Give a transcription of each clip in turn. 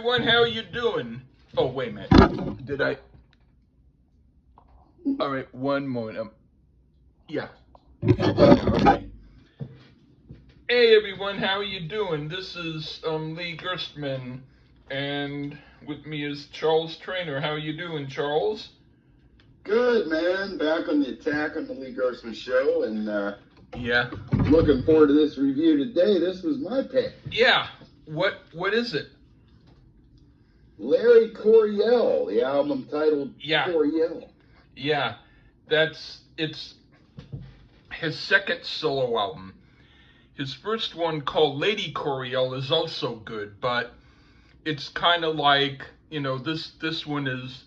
everyone, how are you doing? Oh, wait a minute. Did I? All right, one moment. Yeah. Okay. Hey, everyone, how are you doing? This is Lee Gerstmann, and with me is Charles Traynor. How are you doing, Charles? Good, man. Back on the Attack on the Lee Gerstmann Show, and yeah, looking forward to this review today. This was my pick. Yeah. What is it? Larry Coryell, the album titled Coryell. Yeah, it's his second solo album. His first one, called Lady Coryell, is also good, but it's kind of like, this one is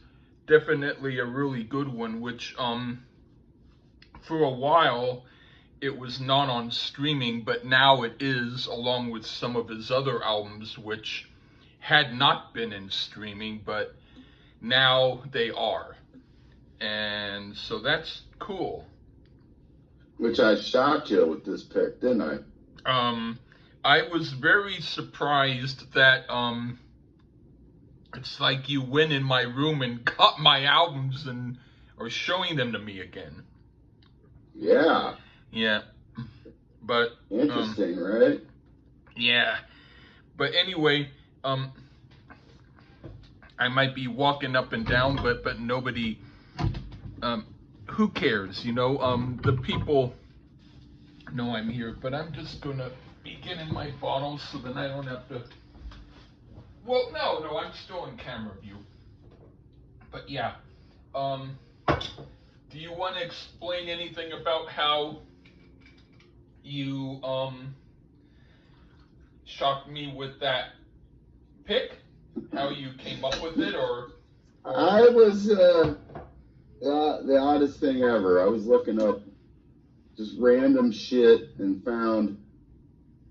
definitely a really good one, which for a while it was not on streaming, but now it is, along with some of his other albums, which had not been in streaming, but now they are. And so that's cool. Which I shocked you with this pick, didn't I? I was very surprised that it's like you went in my room and got my albums and are showing them to me again. Yeah. Yeah. But interesting, right? Yeah. But anyway, I might be walking up and down, but nobody who cares, the people know I'm here, but I'm just gonna be getting my bottles so then I don't have to. Well, no, I'm still in camera view. But yeah, do you want to explain anything about how you shocked me with that pick? How you came up with it, or? I was the oddest thing ever. I was looking up just random shit and found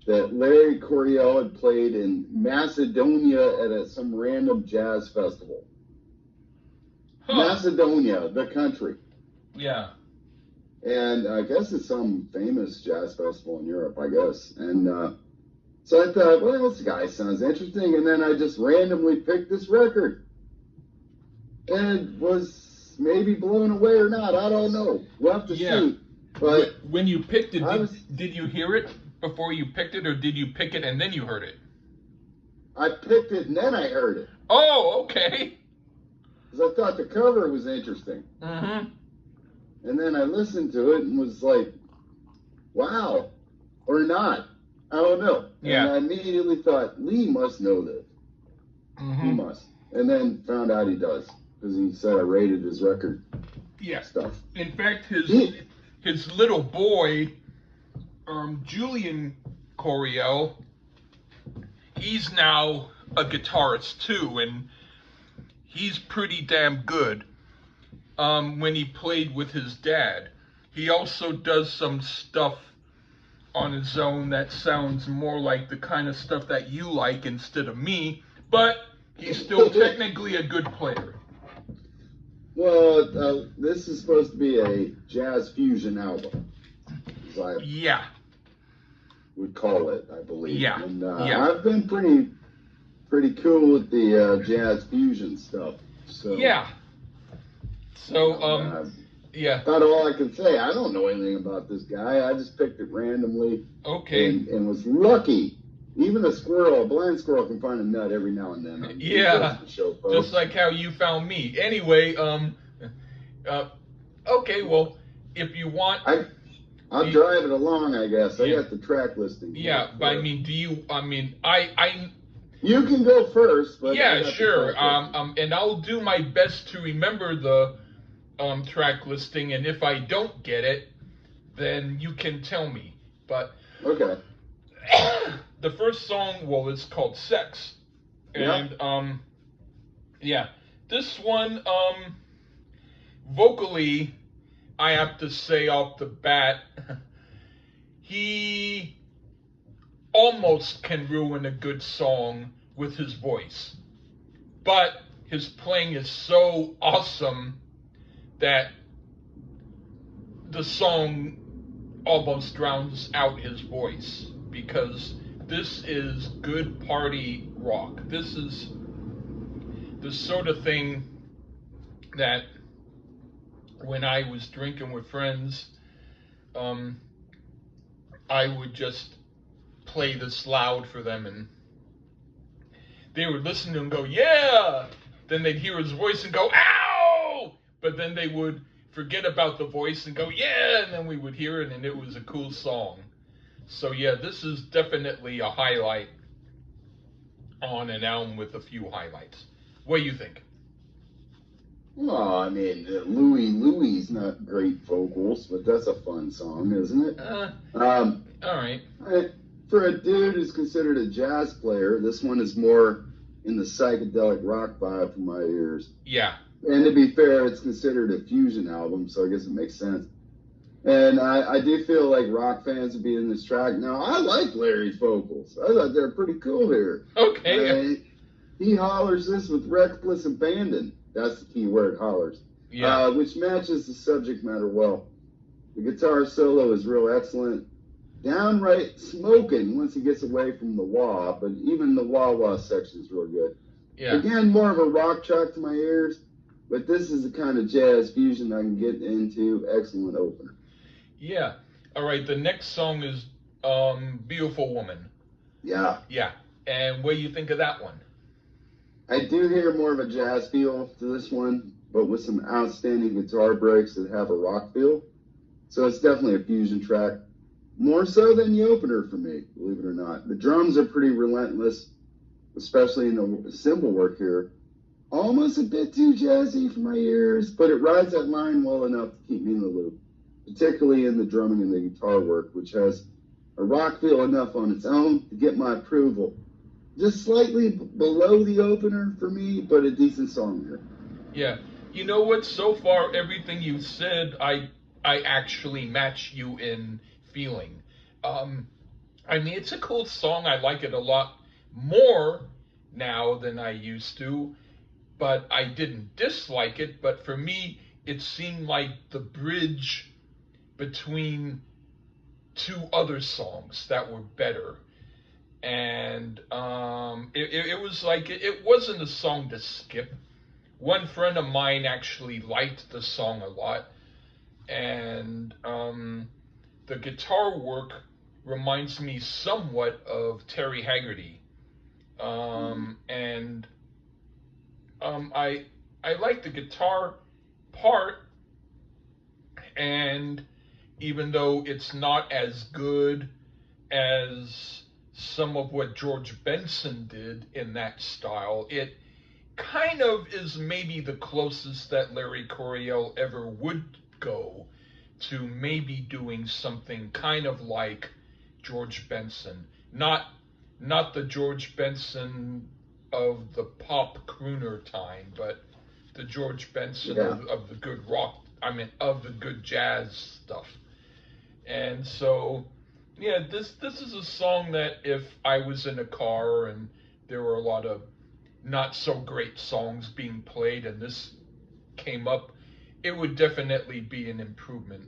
that Larry Coryell had played in Macedonia at some random jazz festival. Huh. Macedonia, the country. Yeah. And I guess it's some famous jazz festival in Europe, I guess. And so I thought, well, this guy sounds interesting. And then I just randomly picked this record. And was maybe blown away or not. I don't know. We'll have to see. But when you picked it, did you hear it before you picked it, or did you pick it and then you heard it? I picked it and then I heard it. Oh, okay. Because I thought the cover was interesting. Mm-hmm. And then I listened to it and was like, wow, or not. I don't know. Yeah. And I immediately thought, Lee must know this. Mm-hmm. He must. And then found out he does, because he said I rated his record. Yeah. Stuff. In fact, his little boy, Julian Coryell, he's now a guitarist too, and he's pretty damn good. When he played with his dad, he also does some stuff on his own that sounds more like the kind of stuff that you like instead of me, but he's still technically a good player. Well, this is supposed to be a jazz fusion album. Yeah. Would call it, I believe. Yeah. And yeah. I've been pretty cool with the jazz fusion stuff. So yeah. So yeah. That's all I can say. I don't know anything about this guy. I just picked it randomly. Okay. And was lucky. Even a blind squirrel can find a nut every now and then. Yeah. Just like how you found me. Anyway, okay, well, if you want, I'll drive it along, I guess. I got the track listing. Yeah, but I mean, you can go first, but yeah, sure. And I'll do my best to remember the track listing, and if I don't get it, then you can tell me. But okay. The first song, well, it's called Sex. And yeah. This one, vocally, I have to say off the bat, he almost can ruin a good song with his voice. But his playing is so awesome that the song almost drowns out his voice, because this is good party rock. This is the sort of thing that when I was drinking with friends, um, I would just play this loud for them, and they would listen to him go, yeah! Then they'd hear his voice and go, ow! But then they would forget about the voice and go, yeah! And then we would hear it, and it was a cool song. So yeah, this is definitely a highlight on an album with a few highlights. What do you think? Well, I mean, Louie's not great vocals, but that's a fun song, isn't it? All right. For a dude who's considered a jazz player, this one is more in the psychedelic rock vibe for my ears. Yeah. And to be fair, it's considered a fusion album, so I guess it makes sense. And I do feel like rock fans would be in this track. Now, I like Larry's vocals. I thought they were pretty cool here. Okay. He hollers this with reckless abandon. That's the key word, hollers. Yeah. Which matches the subject matter well. The guitar solo is real excellent. Downright smoking once he gets away from the wah, but even the wah-wah section is real good. Yeah. Again, more of a rock track to my ears, but this is the kind of jazz fusion I can get into. Excellent opener. Yeah. All right. The next song is Beautiful Woman. Yeah. Yeah. And what do you think of that one? I do hear more of a jazz feel to this one, but with some outstanding guitar breaks that have a rock feel. So it's definitely a fusion track. More so than the opener for me, believe it or not. The drums are pretty relentless, especially in the cymbal work here. Almost a bit too jazzy for my ears, but it rides that line well enough to keep me in the loop, particularly in the drumming and the guitar work, which has a rock feel enough on its own to get my approval. Just slightly below the opener for me, but a decent song here. Yeah. You know what? So far, everything you said, I actually match you in feeling. I mean, it's a cool song. I like it a lot more now than I used to, but I didn't dislike it. But for me, it seemed like the bridge between two other songs that were better. And it was like it wasn't a song to skip. One friend of mine actually liked the song a lot, and the guitar work reminds me somewhat of Terry Haggerty, and I like the guitar part, and even though it's not as good as some of what George Benson did in that style, it kind of is maybe the closest that Larry Coryell ever would go to maybe doing something kind of like George Benson. Not the George Benson of the pop crooner time, but the George Benson of the good rock, of the good jazz stuff. And so, yeah, this is a song that if I was in a car and there were a lot of not so great songs being played and this came up, it would definitely be an improvement.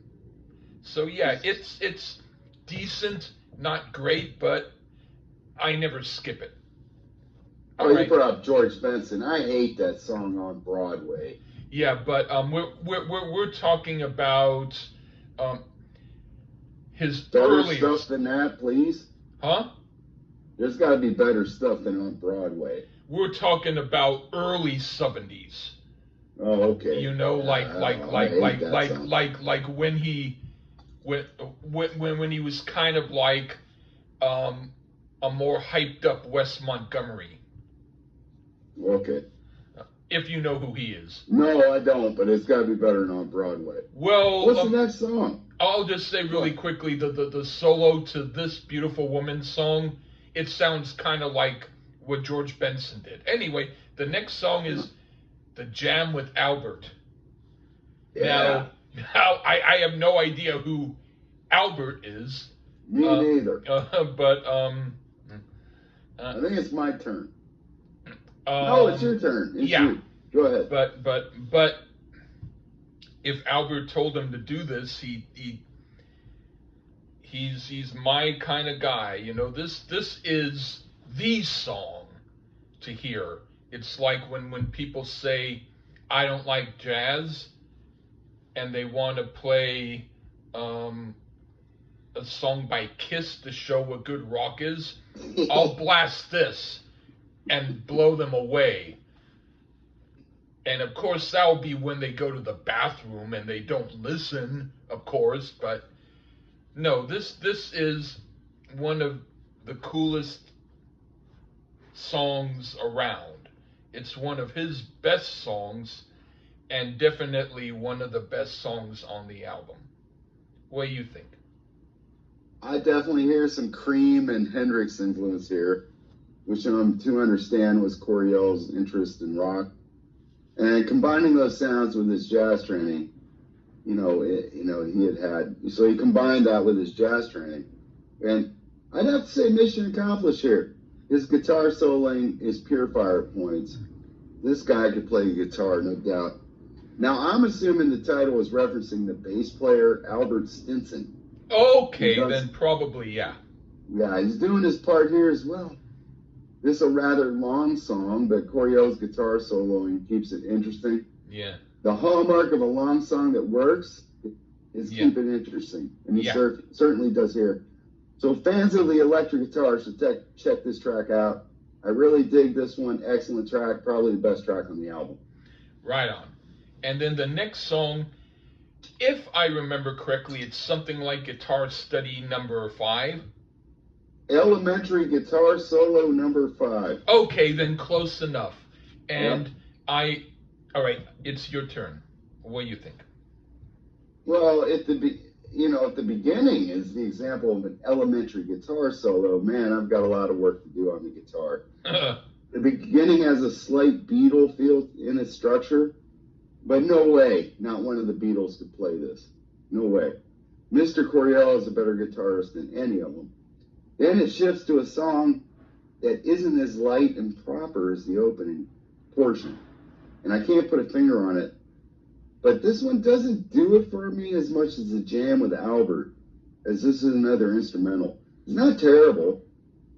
So yeah, it's decent, not great, but I never skip it. You brought up George Benson. I hate that song on Broadway. Yeah, but we're talking about his better earliest stuff than that, please. Huh? There's got to be better stuff than on Broadway. We're talking about early 70s. Oh, okay. You know, like when he when he was kind of like a more hyped up Wes Montgomery. Okay. If you know who he is. No, I don't, but it's got to be better than on Broadway. Well, what's the next song? I'll just say really quickly, the solo to this Beautiful Woman song, it sounds kind of like what George Benson did. Anyway, the next song is The Jam with Albert. Yeah. Now I have no idea who Albert is. Me neither. But I think it's my turn. No, it's your turn. It's you. Go ahead. But if Albert told him to do this, he's my kind of guy. You know, this is the song to hear It's like when people say, I don't like jazz, and they want to play um, a song by Kiss to show what good rock is. I'll blast this and blow them away. And of course, that'll be when they go to the bathroom and they don't listen, of course. But no, this is one of the coolest songs around. It's one of his best songs, and definitely one of the best songs on the album. What do you think? I definitely hear some Cream and Hendrix influence here, which I'm to understand was Coryell's interest in rock. And combining those sounds with his jazz training, so he combined that with his jazz training. And I'd have to say mission accomplished here. His guitar soloing is pure fire points. This guy could play guitar, no doubt. Now, I'm assuming the title is referencing the bass player, Albert Stinson. Okay, then probably, yeah. Yeah, he's doing his part here as well. This is a rather long song, but Coryell's guitar soloing keeps it interesting. Yeah. The hallmark of a long song that works is keep it interesting. And he certainly does here. So fans of the electric guitar should check this track out. I really dig this one. Excellent track. Probably the best track on the album. Right on. And then the next song, if I remember correctly, it's something like Guitar Study number 5. Elementary Guitar Solo number 5. Okay, then close enough. And all right, it's your turn. What do you think? Well, at the beginning is the example of an elementary guitar solo. Man, I've got a lot of work to do on the guitar. The beginning has a slight Beatle feel in its structure, but no way, not one of the Beatles could play this. No way. Mr. Coryell is a better guitarist than any of them. Then it shifts to a song that isn't as light and proper as the opening portion. And I can't put a finger on it. But this one doesn't do it for me as much as the jam with Albert, as this is another instrumental. It's not terrible,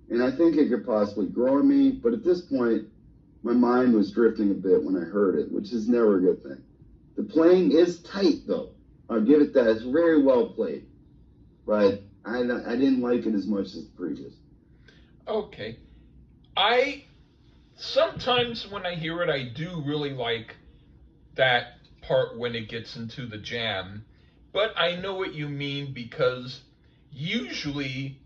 and I think it could possibly grow on me, but at this point, my mind was drifting a bit when I heard it, which is never a good thing. The playing is tight, though. I'll give it that. It's very well played. But I didn't like it as much as the previous. Okay. Sometimes when I hear it, I do really like that part when it gets into the jam, but I know what you mean because usually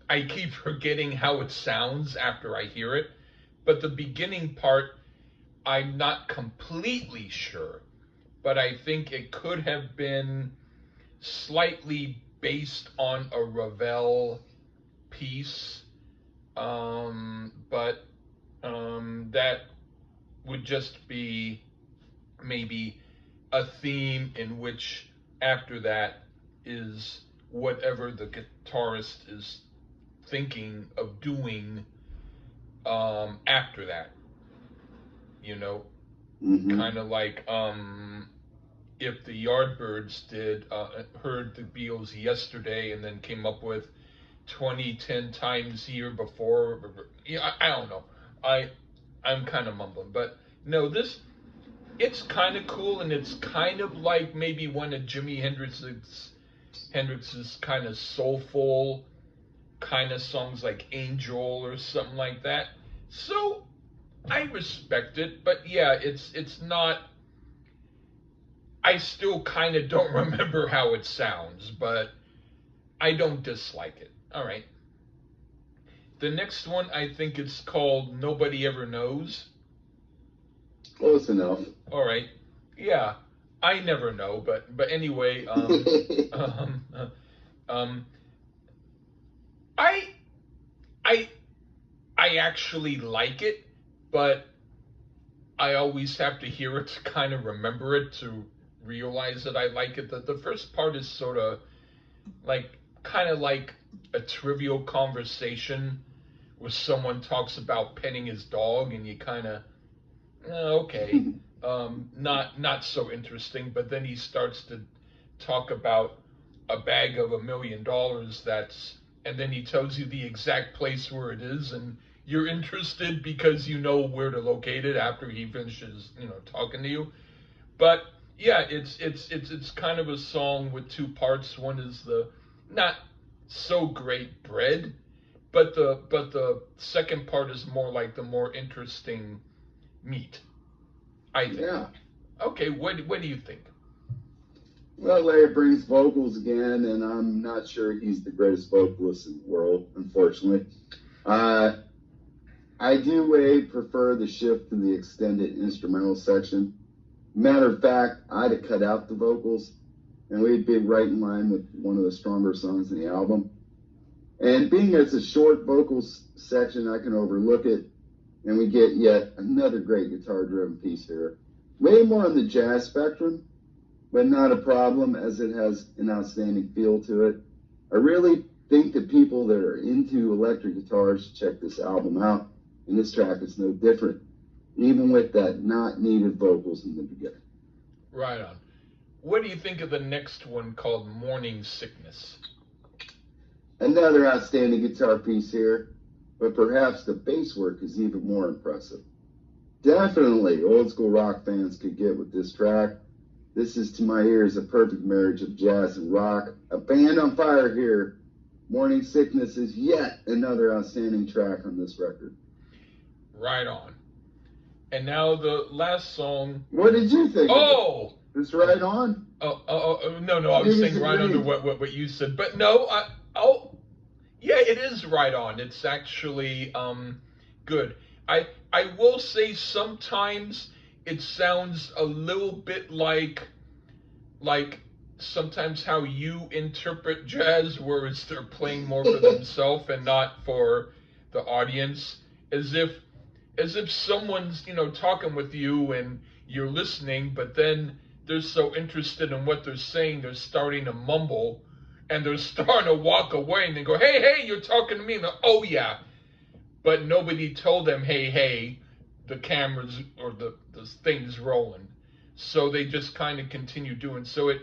I keep forgetting how it sounds after I hear it, but the beginning part I'm not completely sure, but I think it could have been slightly based on a Ravel piece, but that would just be maybe a theme in which after that is whatever the guitarist is thinking of doing after that, kind of like if the Yardbirds heard the Beatles yesterday and then came up with 2010 times here before. I don't know. I'm kind of mumbling, but no, it's kind of cool, and it's kind of like maybe one of Jimi Hendrix's kind of soulful kind of songs like Angel or something like that. So I respect it, but yeah, it's not. I still kind of don't remember how it sounds, but I don't dislike it. All right. The next one, I think it's called Nobody Ever Knows. Close enough. All right. Yeah. I never know, but anyway, I I actually like it, but I always have to hear it to kind of remember it to realize that I like it. The first part is sort of kind of like a trivial conversation where someone talks about petting his dog, and you kind of okay, not so interesting. But then he starts to talk about a bag of $1 million that's and then he tells you the exact place where it is, and you're interested because you know where to locate it after he finishes, talking to you. But yeah, it's kind of a song with two parts. One is the not so great bread, but the second part is more like the more interesting meat, I think. Yeah. Okay, what do you think? Well, Larry brings vocals again, and I'm not sure he's the greatest vocalist in the world, unfortunately. Uh, I do prefer the shift to the extended instrumental section. Matter of fact, I'd have cut out the vocals, and we'd be right in line with one of the stronger songs in the album. And being it's a short vocals section, I can overlook it, and we get yet another great guitar-driven piece here. Way more on the jazz spectrum, but not a problem as it has an outstanding feel to it. I really think that people that are into electric guitars should check this album out, and this track is no different, even with that not needed vocals in the beginning. Right on. What do you think of the next one called Morning Sickness? Another outstanding guitar piece here, but perhaps the bass work is even more impressive. Definitely old school rock fans could get with this track. This is, to my ears, a perfect marriage of jazz and rock. A band on fire here. Morning Sickness is yet another outstanding track on this record. Right on. And now the last song. What did you think? Oh! It's Right On? No, I was saying right under what you said. But no, yeah, it is right on. It's actually good. I will say sometimes it sounds a little bit like sometimes how you interpret jazz, whereas they're playing more for themselves and not for the audience, as if someone's talking with you and you're listening, but then they're so interested in what they're saying they're starting to mumble, and they're starting to walk away, and they go, hey, you're talking to me, and oh yeah, but nobody told them, hey, the cameras or the thing's rolling. So they just kind of continue doing. So it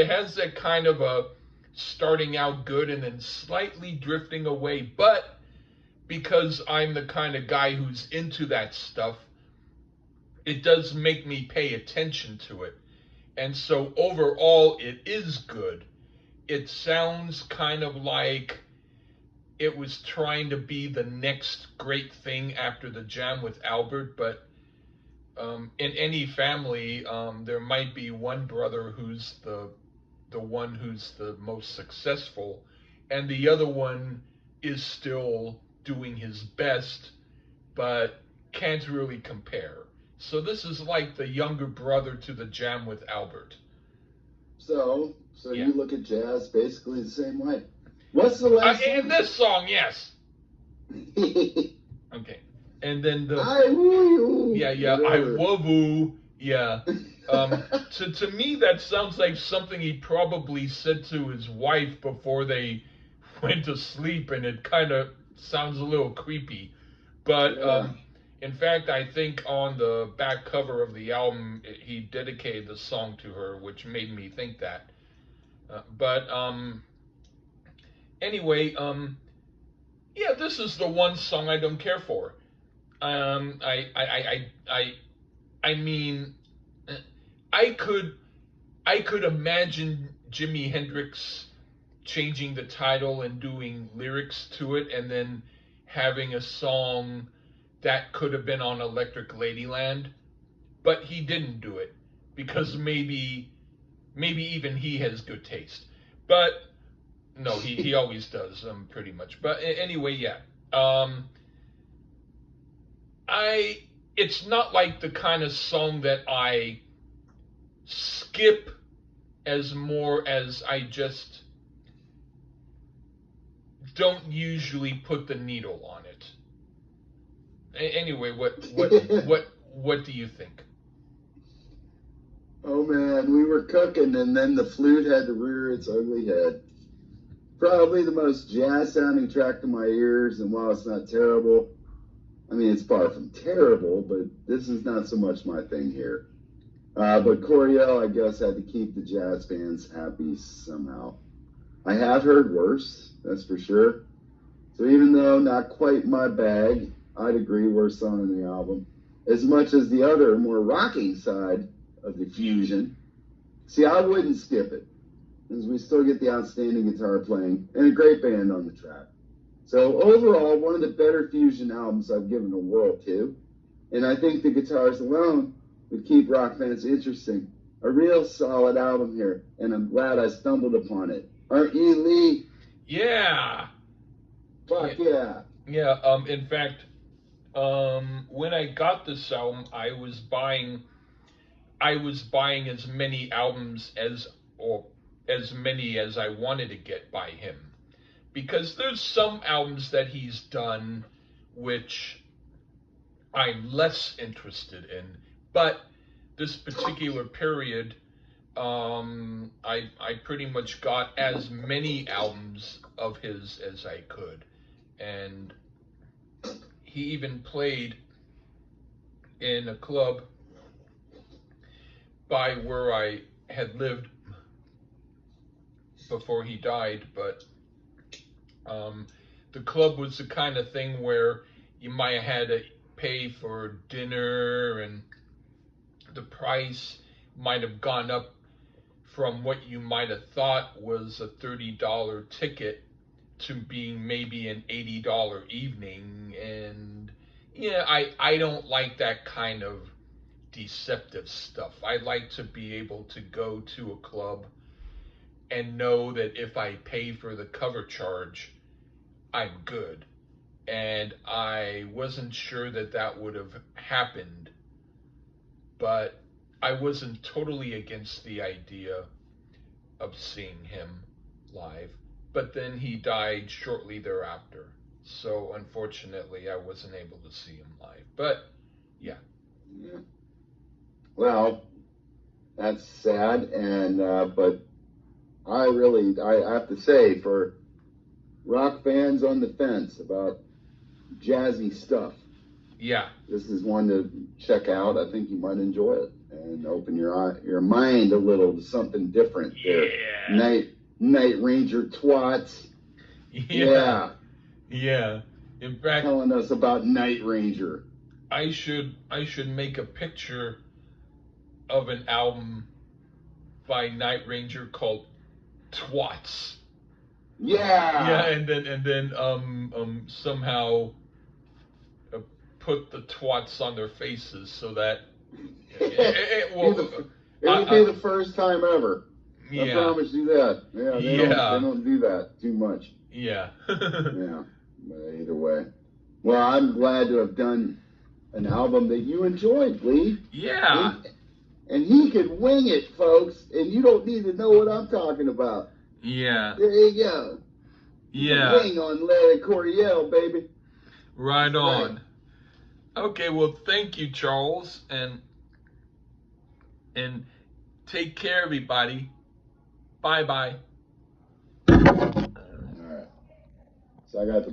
has that kind of a starting out good and then slightly drifting away. But because I'm the kind of guy who's into that stuff, it does make me pay attention to it. And so overall, it is good. It sounds kind of like it was trying to be the next great thing after the jam with Albert, but in any family, there might be one brother who's the one who's the most successful, and the other one is still doing his best, but can't really compare. So this is like the younger brother to the jam with Albert. So Yeah. You look at jazz basically the same way. What's the last in this song, yes. Okay. And then the I woo you. I woo yeah. To me, that sounds like something he probably said to his wife before they went to sleep, and it kind of sounds a little creepy. But in fact, I think on the back cover of the album, he dedicated the song to her, which made me think that. But anyway, yeah, this is the one song I don't care for. I mean, I could imagine Jimi Hendrix changing the title and doing lyrics to it, and then having a song that could have been on Electric Ladyland, but he didn't do it because maybe even he has good taste. But no, he always does, pretty much. But anyway, yeah. It's not like the kind of song that I skip as more as I just don't usually put the needle on it. Anyway, what do you think? Oh man, we were cooking, and then the flute had to rear its ugly head. Probably the most jazz-sounding track to my ears, and while it's not terrible, I mean, it's far from terrible, but this is not so much my thing here. But Coryell, I guess, had to keep the jazz fans happy somehow. I have heard worse, that's for sure. So even though not quite my bag, I'd agree worst song on the album. As much as the other, more rocking side of the fusion, see, I wouldn't skip it, as we still get the outstanding guitar playing and a great band on the track. So overall, one of the better fusion albums I've given the world to, and I think the guitars alone would keep rock fans interesting. A real solid album here, and I'm glad I stumbled upon it. Aren't you, Lee? Yeah. Fuck yeah. Yeah. In fact, when I got this album, I was buying as many albums as many as I wanted to get by him, because there's some albums that he's done which I'm less interested in, but this particular period, I pretty much got as many albums of his as I could, and he even played in a club by where I had lived before he died, but the club was the kind of thing where you might have had to pay for dinner, and the price might have gone up from what you might have thought was a $30 ticket to being maybe an $80 evening. And yeah, I don't like that kind of deceptive stuff. I like to be able to go to a club and know that if I pay for the cover charge, I'm good. And I wasn't sure that that would have happened, but I wasn't totally against the idea of seeing him live. But then he died shortly thereafter, so unfortunately I wasn't able to see him live. But yeah. Well, that's sad, and but I have to say, for rock fans on the fence about jazzy stuff, Yeah. this is one to check out. I think you might enjoy it and open your mind a little to something different. Yeah. There, Night Ranger twats. Yeah. Yeah. In fact, telling us about Night Ranger. I should make a picture of an album by Night Ranger called Twats. Yeah. Yeah, and then somehow put the twats on their faces so that it will be the first time ever. Yeah. I promise you that. Yeah, they don't do that too much. Yeah. Yeah, but either way. Well, I'm glad to have done an album that you enjoyed, Lee. Yeah. And he could wing it, folks, and you don't need to know what I'm talking about. Yeah. There you go. Yeah. Wing on Larry Coryell, baby. Right on. Right. Okay, well, thank you, Charles, and take care, everybody. Bye-bye. All right. So I got the